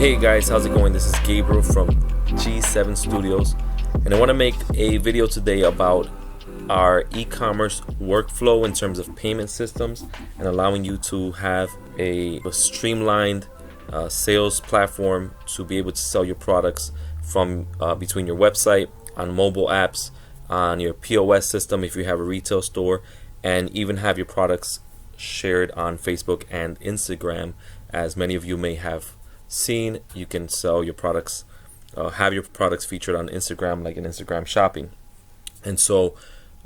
Hey guys, how's it going? This is Gabriel from G7 Studios, and I want to make a video today about our e-commerce workflow in terms of payment systems and allowing you to have a streamlined sales platform to be able to sell your products from between your website, on mobile apps, on your POS system if you have a retail store, and even have your products shared on Facebook and Instagram. As many of you may have seen, you can sell your products, have your products featured on Instagram, like in Instagram shopping. And so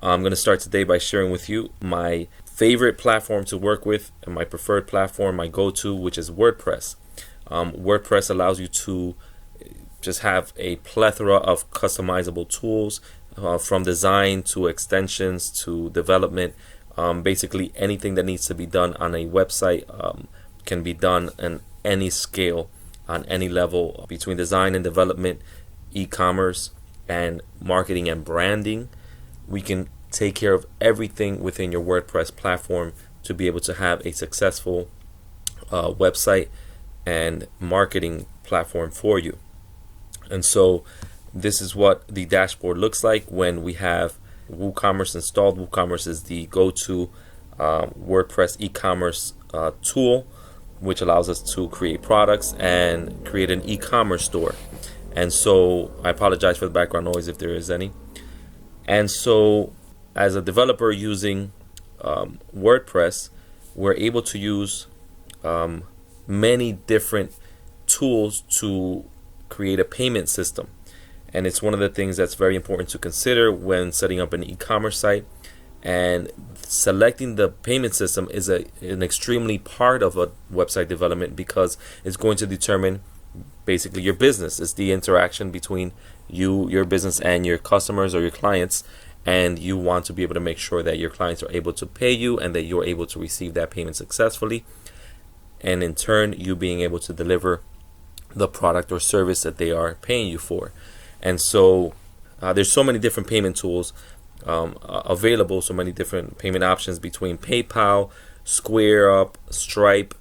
I'm going to start today by sharing with you my favorite platform to work with and my preferred platform, my go-to, which is WordPress. WordPress allows you to just have a plethora of customizable tools, from design to extensions to development. Basically anything that needs to be done on a website can be done in any scale, on any level, between design and development, e-commerce, and marketing and branding. We can take care of everything within your WordPress platform to be able to have a successful website and marketing platform for you. And so this is what the dashboard looks like when we have WooCommerce installed. WooCommerce is the go-to WordPress e-commerce tool, which allows us to create products and create an e-commerce store. And so I apologize for the background noise if there is any. And so as a developer using WordPress, we're able to use many different tools to create a payment system. And it's one of the things that's very important to consider when setting up an e-commerce site. And selecting the payment system is an extremely part of a website development, because it's going to determine basically your business. It's the interaction between you, your business, and your customers or your clients. And you want to be able to make sure that your clients are able to pay you and that you're able to receive that payment successfully. And in turn, you being able to deliver the product or service that they are paying you for. And so there's so many different payment tools available, so many different payment options between PayPal, SquareUp, Stripe,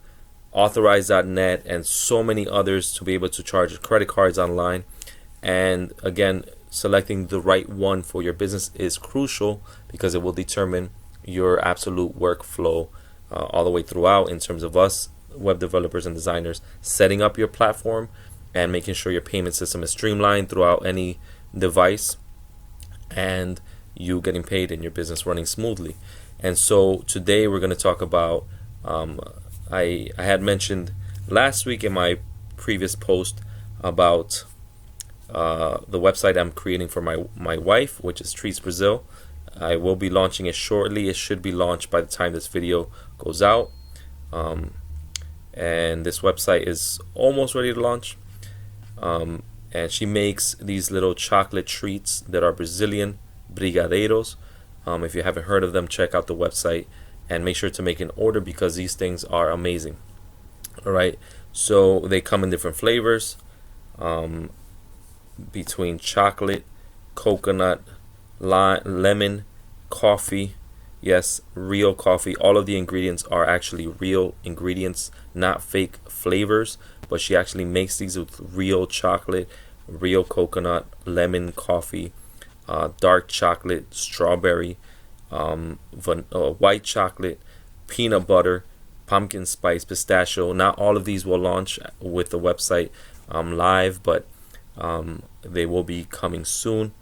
Authorize.net, and so many others to be able to charge credit cards online. And again, selecting the right one for your business is crucial, because it will determine your absolute workflow all the way throughout, in terms of us web developers and designers setting up your platform and making sure your payment system is streamlined throughout any device, and you getting paid and your business running smoothly. And so today we're going to talk about, I had mentioned last week in my previous post about the website I'm creating for my wife, which is Treats Brazil. I will be launching it shortly. It should be launched by the time this video goes out. And this website is almost ready to launch. And she makes these little chocolate treats that are Brazilian brigadeiros. If you haven't heard of them, check out the website and make sure to make an order, because these things are amazing. All right, so they come in different flavors, between chocolate, coconut, lemon, coffee. Yes, real coffee. All of the ingredients are actually real ingredients, not fake flavors. But she actually makes these with real chocolate, real coconut, lemon, coffee, dark chocolate, strawberry, white chocolate, peanut butter, pumpkin spice, pistachio. Not all of these will launch with the website live, but they will be coming soon.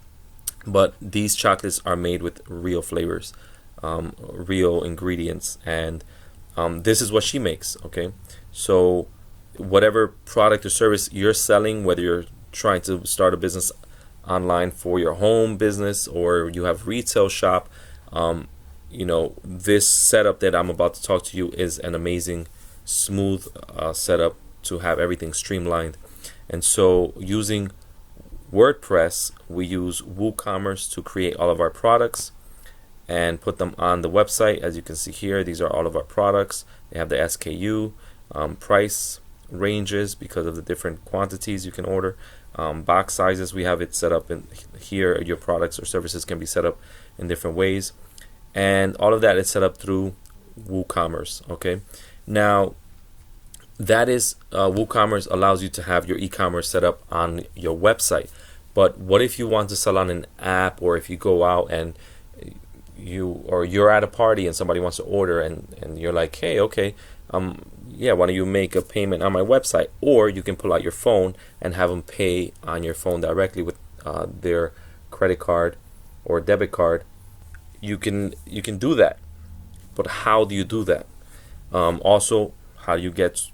But these chocolates are made with real flavors, real ingredients, and this is what she makes. Okay, so whatever product or service you're selling, whether you're trying to start a business online for your home business or you have retail shop, this setup that I'm about to talk to you is an amazing, smooth setup to have everything streamlined. And so using WordPress, we use WooCommerce to create all of our products and put them on the website. As you can see here, these are all of our products. They have the SKU, price ranges because of the different quantities you can order, box sizes. We have it set up in here. Your products or services can be set up in different ways, and all of that is set up through WooCommerce. Okay, now that is, WooCommerce allows you to have your e-commerce set up on your website. But what if you want to sell on an app, or if you go out and you're at a party and somebody wants to order, and you're like, hey, okay, yeah, why don't you make a payment on my website? Or you can pull out your phone and have them pay on your phone directly with their credit card or debit card. You can do that. But how do you do that? Also, how do you get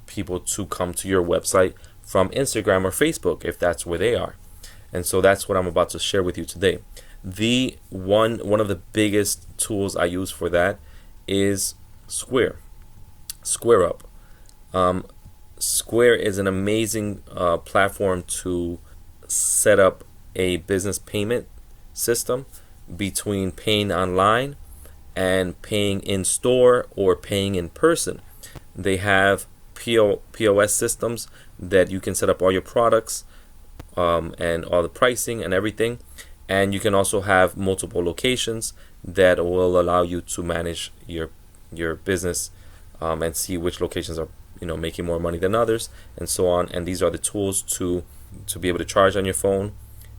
people to come to your website from Instagram or Facebook if that's where they are? And so that's what I'm about to share with you today. The one of the biggest tools I use for that is Square. SquareUp. Square is an amazing platform to set up a business payment system between paying online and paying in store or paying in person. They have POS systems that you can set up all your products and all the pricing and everything. And you can also have multiple locations that will allow you to manage your business and see which locations are making more money than others, and so on. And these are the tools to be able to charge on your phone,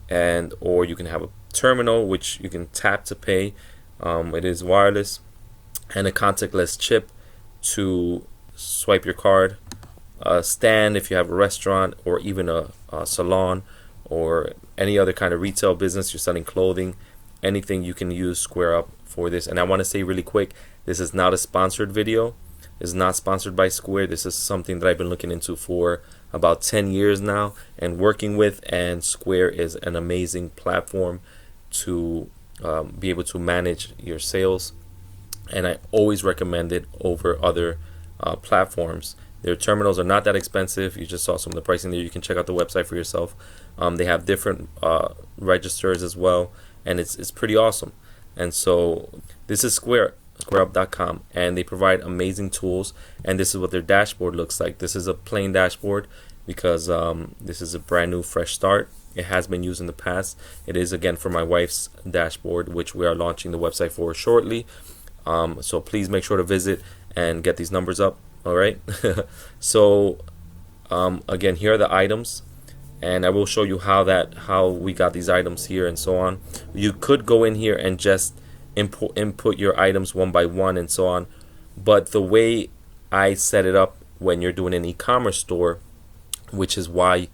or you can have a terminal which you can tap to pay. It is wireless, and a contactless chip to swipe your card. A stand if you have a restaurant or even a salon or any other kind of retail business, you're selling clothing, anything, you can use SquareUp for this. And I want to say really quick, this is not a sponsored video. It's not sponsored by Square. This is something that I've been looking into for about 10 years now and working with, and Square is an amazing platform to be able to manage your sales, and I always recommend it over other platforms. Their terminals are not that expensive. You just saw some of the pricing there. You can check out the website for yourself. They have different registers as well, and it's pretty awesome. And so this is SquareUp.com, and they provide amazing tools. And this is what their dashboard looks like. This is a plain dashboard because this is a brand new, fresh start. It has been used in the past. It is, again, for my wife's dashboard, which we are launching the website for shortly. So please make sure to visit and get these numbers up. All right. So again, here are the items, and I will show you how we got these items here and so on. You could go in here and just input your items one by one and so on, but the way I set it up when you're doing an e-commerce store, which is why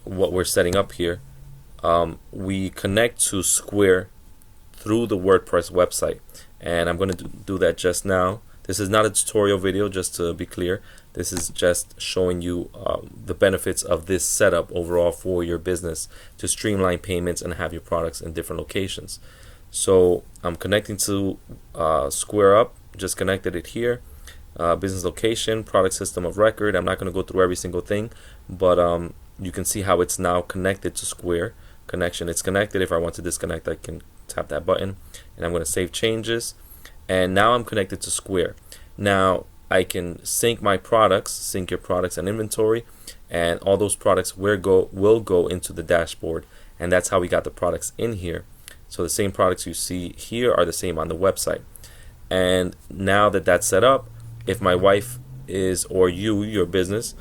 what we're setting up here, we connect to Square through the WordPress website, and I'm going to do that just now. This is not a tutorial video, just to be clear. This is just showing you the benefits of this setup overall for your business to streamline payments and have your products in different locations. So I'm connecting to SquareUp, just connected it here. Business location, product system of record. I'm not going to go through every single thing, but you can see how it's now connected to Square. Connection, it's connected. If I want to disconnect, I can tap that button, and I'm going to save changes. And now I'm connected to Square. Now I can sync my products, sync your products and inventory, and all those products will go into the dashboard. And that's how we got the products in here. So the same products you see here are the same on the website. And now that that's set up, if my wife is, or your business,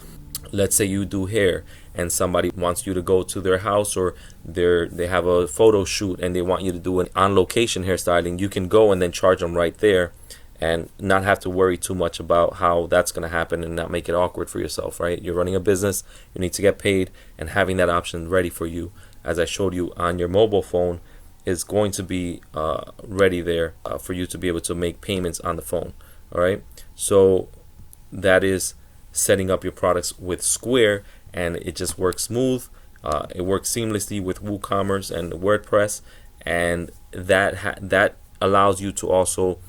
let's say you do hair and somebody wants you to go to their house, or they have a photo shoot and they want you to do an on-location hairstyling, you can go and then charge them right there and not have to worry too much about how that's going to happen and not make it awkward for yourself, right? You're running a business, you need to get paid, and having that option ready for you, as I showed you on your mobile phone, is going to be ready there for you to be able to make payments on the phone. All right, so that is setting up your products with Square, and it just works smooth. It works seamlessly with WooCommerce and WordPress, and that allows you to also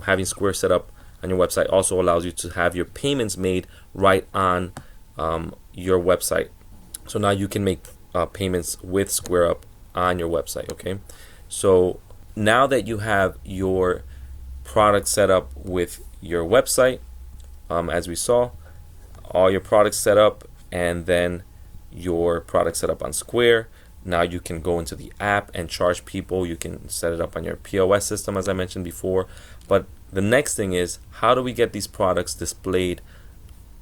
having Square set up on your website also allows you to have your payments made right on your website. So now you can make payments with SquareUp on your website. Okay, so now that you have your product set up with your website, as we saw, all your products set up, and then your product set up on Square, now you can go into the app and charge people. You can set it up on your POS system, as I mentioned before. But the next thing is, how do we get these products displayed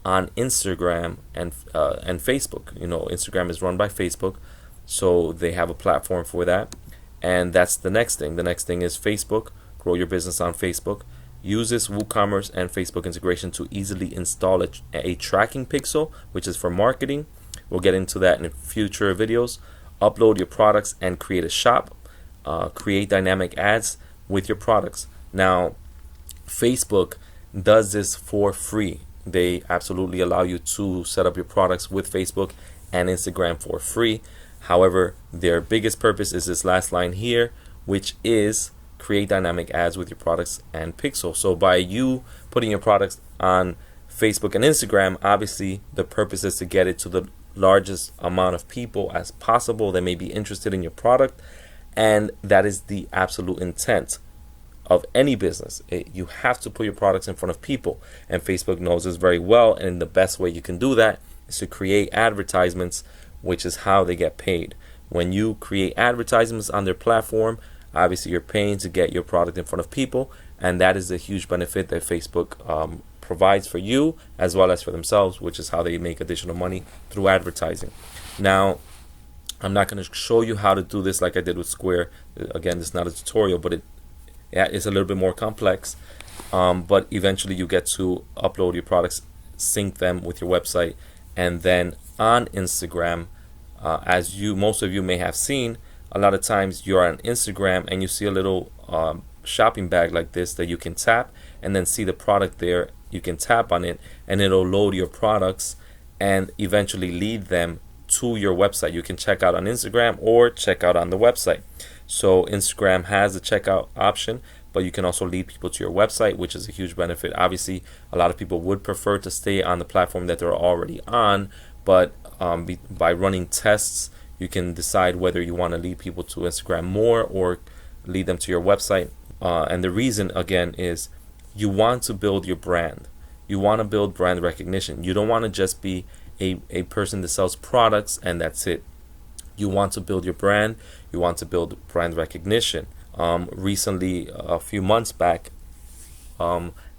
on Instagram and Facebook. You know, Instagram is run by Facebook, so they have a platform for that. And that's the next thing. The next thing is Facebook. Grow your business on Facebook. Use this WooCommerce and Facebook integration to easily install a tracking pixel, which is for marketing. We'll get into that in future videos. Upload your products and create a shop. Create dynamic ads with your products. Now, Facebook does this for free. They absolutely allow you to set up your products with Facebook and Instagram for free. However, their biggest purpose is this last line here, which is create dynamic ads with your products and pixel. So by you putting your products on Facebook and Instagram, obviously the purpose is to get it to the largest amount of people as possible that may be interested in your product. And that is the absolute intent of any business. You have to put your products in front of people, and Facebook knows this very well. And the best way you can do that is to create advertisements, which is how they get paid. When you create advertisements on their platform, obviously you're paying to get your product in front of people, and that is a huge benefit that Facebook provides for you as well as for themselves, which is how they make additional money through advertising. Now, I'm not going to show you how to do this like I did with Square. Again, it's not a tutorial, but it's a little bit more complex. But eventually you get to upload your products, sync them with your website, and then on Instagram, as most of you may have seen, a lot of times you're on Instagram and you see a little shopping bag like this that you can tap and then see the product there. You can tap on it and it'll load your products and eventually lead them to your website. You can check out on Instagram or check out on the website. So Instagram has the checkout option, but you can also lead people to your website, which is a huge benefit. Obviously, a lot of people would prefer to stay on the platform that they're already on, but by running tests, you can decide whether you want to lead people to Instagram more or lead them to your website. And the reason, again, is you want to build your brand. You want to build brand recognition. You don't want to just be a person that sells products and that's it. You want to build your brand. You want to build brand recognition. Recently, a few months back,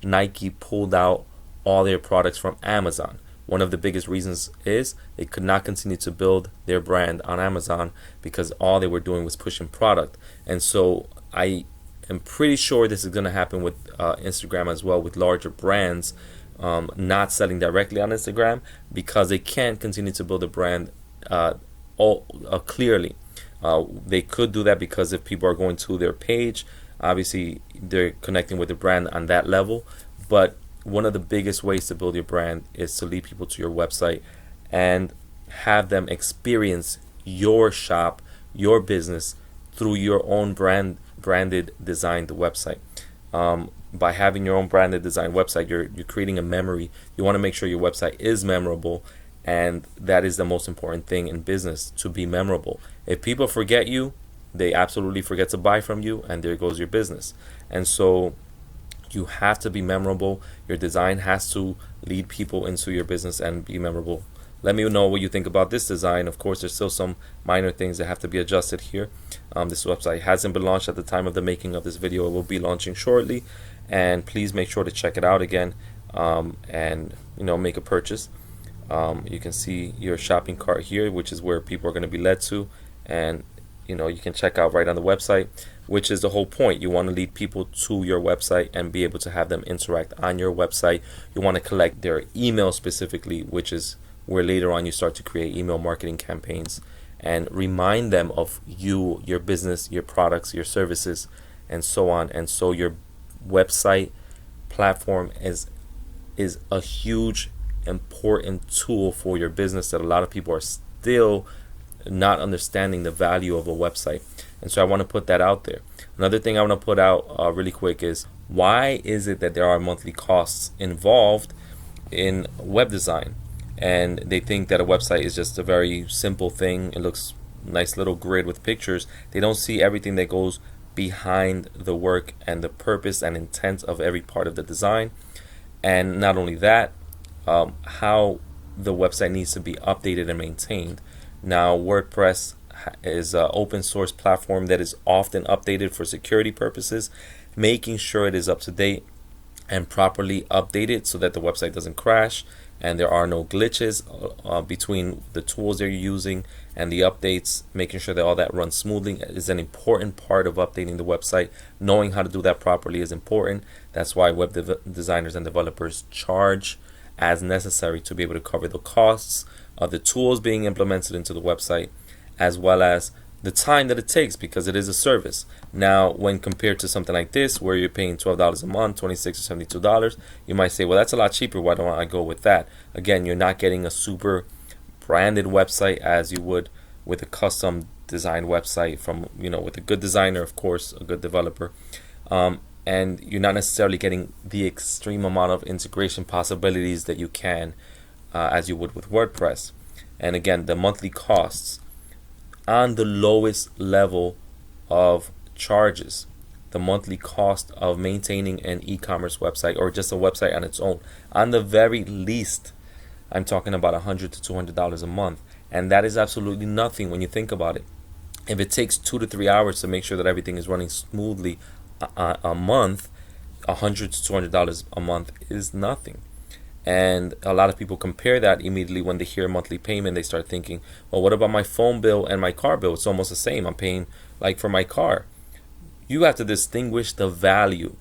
Nike pulled out all their products from Amazon. One of the biggest reasons is they could not continue to build their brand on Amazon because all they were doing was pushing product. And so I am pretty sure this is going to happen with Instagram as well, with larger brands not selling directly on Instagram because they can't continue to build a brand clearly. They could do that because if people are going to their page, obviously they're connecting with the brand on that level. But one of the biggest ways to build your brand is to lead people to your website and have them experience your shop, your business through your own branded designed website. By having your own branded design website, you're creating a memory. You want to make sure your website is memorable, and that is the most important thing in business, to be memorable. If people forget you, they absolutely forget to buy from you, and there goes your business. And so you have to be memorable. Your design has to lead people into your business and be memorable. Let me know what you think about this design. Of course, there's still some minor things that have to be adjusted here. This website hasn't been launched at the time of the making of this video. It will be launching shortly, and please make sure to check it out again and make a purchase. You can see your shopping cart here, which is where people are going to be led to, and you can check out right on the website, which is the whole point. You want to lead people to your website and be able to have them interact on your website. You want to collect their email specifically, which is where later on you start to create email marketing campaigns and remind them of you, your business, your products, your services, and so on. And so your website platform is a huge important tool for your business that a lot of people are still not understanding the value of a website. And so I want to put that out there. Another thing I want to put out really quick is, why is it that there are monthly costs involved in web design? And they think that a website is just a very simple thing. It looks nice little grid with pictures. They don't see everything that goes behind the work and the purpose and intent of every part of the design. And not only that, how the website needs to be updated and maintained. Now, WordPress is an open source platform that is often updated for security purposes, making sure it is up to date and properly updated so that the website doesn't crash. and there are no glitches between the tools they're using and the updates. Making sure that all that runs smoothly is an important part of updating the website. Knowing how to do that properly is important. That's why web designers and developers charge as necessary to be able to cover the costs of the tools being implemented into the website, as well as the time that it takes, because it is a service. Now, when compared to something like this, where you're paying $12 a month, $26 or $72, you might say, well, that's a lot cheaper. Why don't I go with that? Again, you're not getting a super branded website as you would with a custom designed website from, with a good designer, of course, a good developer. And you're not necessarily getting the extreme amount of integration possibilities that you can as you would with WordPress. And again, the monthly costs on the lowest level of charges, the monthly cost of maintaining an e-commerce website or just a website on its own, on the very least, I'm talking about $100 to $200 a month. And that is absolutely nothing when you think about it. If it takes 2 to 3 hours to make sure that everything is running smoothly a month, $100 to $200 a month is nothing. And a lot of people compare that immediately when they hear monthly payment. They start thinking, well, what about my phone bill and my car bill? It's almost the same. I'm paying like for my car. You have to distinguish the value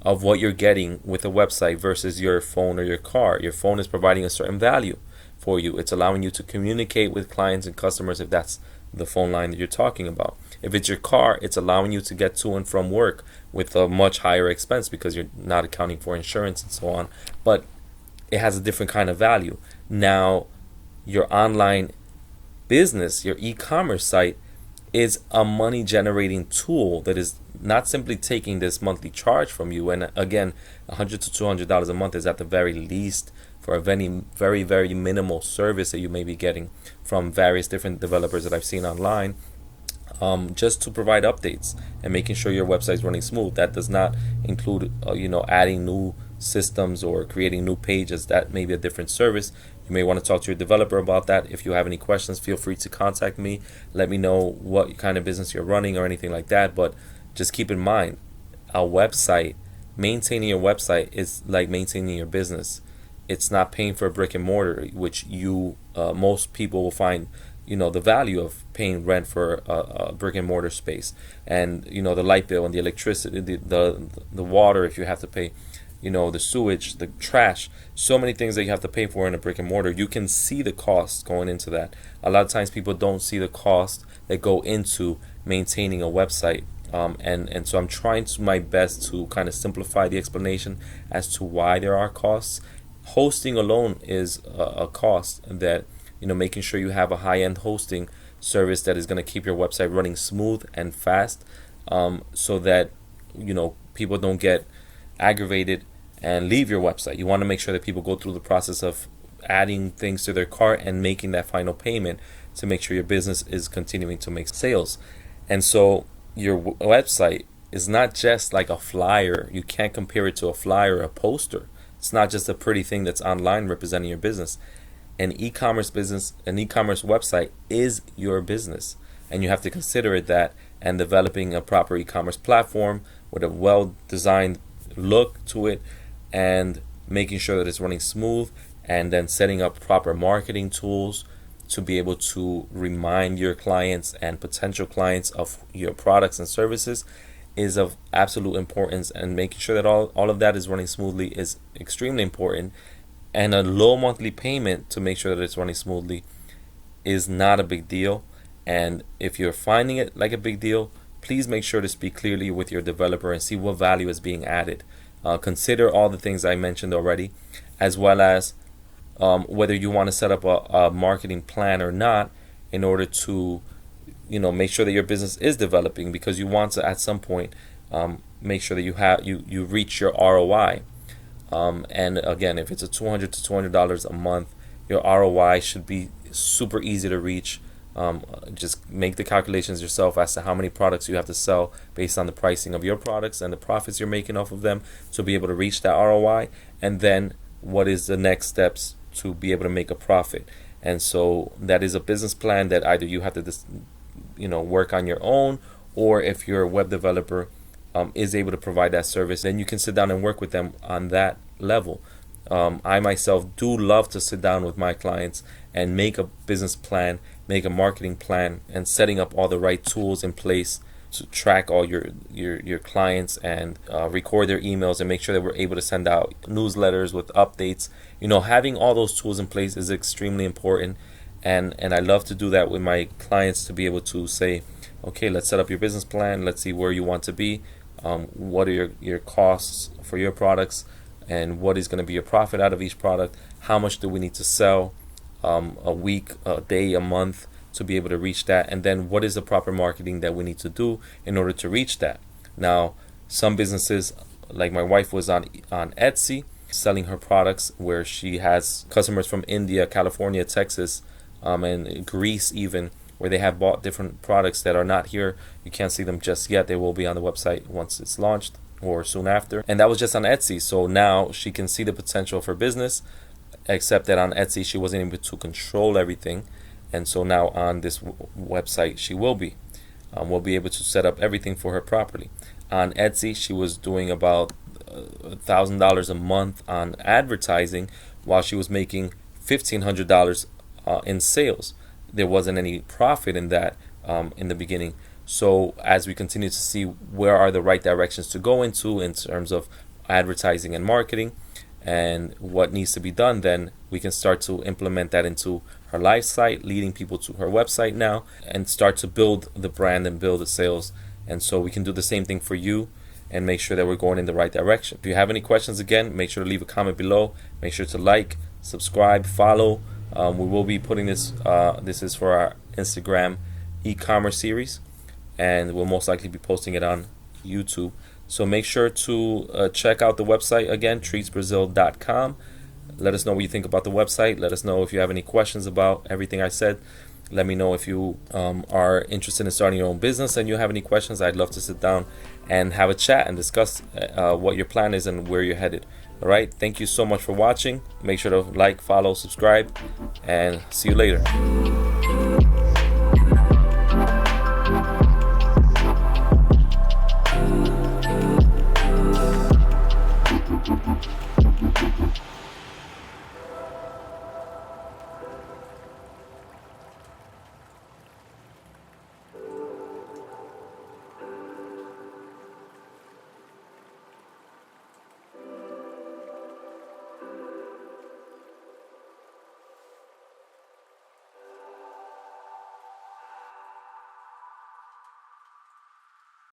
of what you're getting with a website versus your phone or your car. Your phone is providing a certain value for you. It's allowing you to communicate with clients and customers if that's the phone line that you're talking about. If it's your car, it's allowing you to get to and from work with a much higher expense because you're not accounting for insurance and so on. But it has a different kind of value. Now, your online business, your e-commerce site, is a money generating tool that is not simply taking this monthly charge from you. And again, $100 to $200 a month is at the very least for a very, very minimal service that you may be getting from various different developers that I've seen online, just to provide updates and making sure your website is running smooth. That does not include, adding new systems or creating new pages. That may be a different service. You may want to talk to your developer about that. If you have any questions, feel free to contact me. Let me know what kind of business you're running or anything like that. But just keep in mind, a website, maintaining your website is like maintaining your business. It's not paying for a brick and mortar, which most people will find the value of paying rent for a brick and mortar space, and the light bill and the electricity, the water, if you have to pay, the sewage, the trash, so many things that you have to pay for in a brick and mortar. You can see the costs going into that. A lot of times people don't see the cost that go into maintaining a website. And so I'm trying my best to kind of simplify the explanation as to why there are costs. Hosting alone is a cost that, making sure you have a high-end hosting service that is going to keep your website running smooth and fast, so that, people don't get aggravated and leave your website. You want to make sure that people go through the process of adding things to their cart and making that final payment to make sure your business is continuing to make sales. And so your website is not just like a flyer. You can't compare it to a flyer or a poster. It's not just a pretty thing that's online representing your business. An e-commerce business, an e-commerce website is your business, and you have to consider it that, and developing a proper e-commerce platform with a well-designed look to it, and making sure that it's running smooth, and then setting up proper marketing tools to be able to remind your clients and potential clients of your products and services is of absolute importance. And making sure that all of that is running smoothly is extremely important. And a low monthly payment to make sure that it's running smoothly is not a big deal. And if you're finding it like a big deal, please make sure to speak clearly with your developer and see what value is being added. Consider all the things I mentioned already, as well as whether you want to set up a marketing plan or not, in order to make sure that your business is developing, because you want to at some point make sure that you reach your ROI. And again, if it's a $200 to $200 a month, your ROI should be super easy to reach. Just make the calculations yourself as to how many products you have to sell based on the pricing of your products and the profits you're making off of them to be able to reach that ROI. And then what is the next steps to be able to make a profit? And so that is a business plan that either you have to work on your own, or if you're a web developer is able to provide that service, then you can sit down and work with them on that level. I myself do love to sit down with my clients and make a business plan, make a marketing plan, and setting up all the right tools in place to track all your clients and record their emails and make sure that we're able to send out newsletters with updates. Having all those tools in place is extremely important, and I love to do that with my clients, to be able to say, okay, let's set up your business plan, let's see where you want to be, what are your costs for your products, and what is going to be your profit out of each product, how much do we need to sell a week, a day, a month, to be able to reach that, and then what is the proper marketing that we need to do in order to reach that. Now, some businesses, like my wife was on Etsy selling her products, where she has customers from India, California, Texas, and Greece even, where they have bought different products that are not here. You can't see them just yet. They will be on the website once it's launched or soon after. And that was just on Etsy. So now she can see the potential of her business, except that on Etsy she wasn't able to control everything. And so now on this website she will be. We'll be able to set up everything for her properly. On Etsy she was doing about $1,000 a month on advertising, while she was making $1,500 in sales. There wasn't any profit in that in the beginning. So as we continue to see where are the right directions to go into in terms of advertising and marketing and what needs to be done, then we can start to implement that into her live site, leading people to her website now, and start to build the brand and build the sales. And so we can do the same thing for you and make sure that we're going in the right direction. If you have any questions, again, make sure to leave a comment below. Make sure to like, subscribe, follow. We will be putting this, this is for our Instagram e-commerce series, and we'll most likely be posting it on YouTube. So make sure to check out the website again, treatsbrazil.com. Let us know what you think about the website. Let us know if you have any questions about everything I said. Let me know if you are interested in starting your own business and you have any questions. I'd love to sit down and have a chat and discuss what your plan is and where you're headed. All right. Thank you so much for watching. Make sure to like, follow, subscribe, and see you later.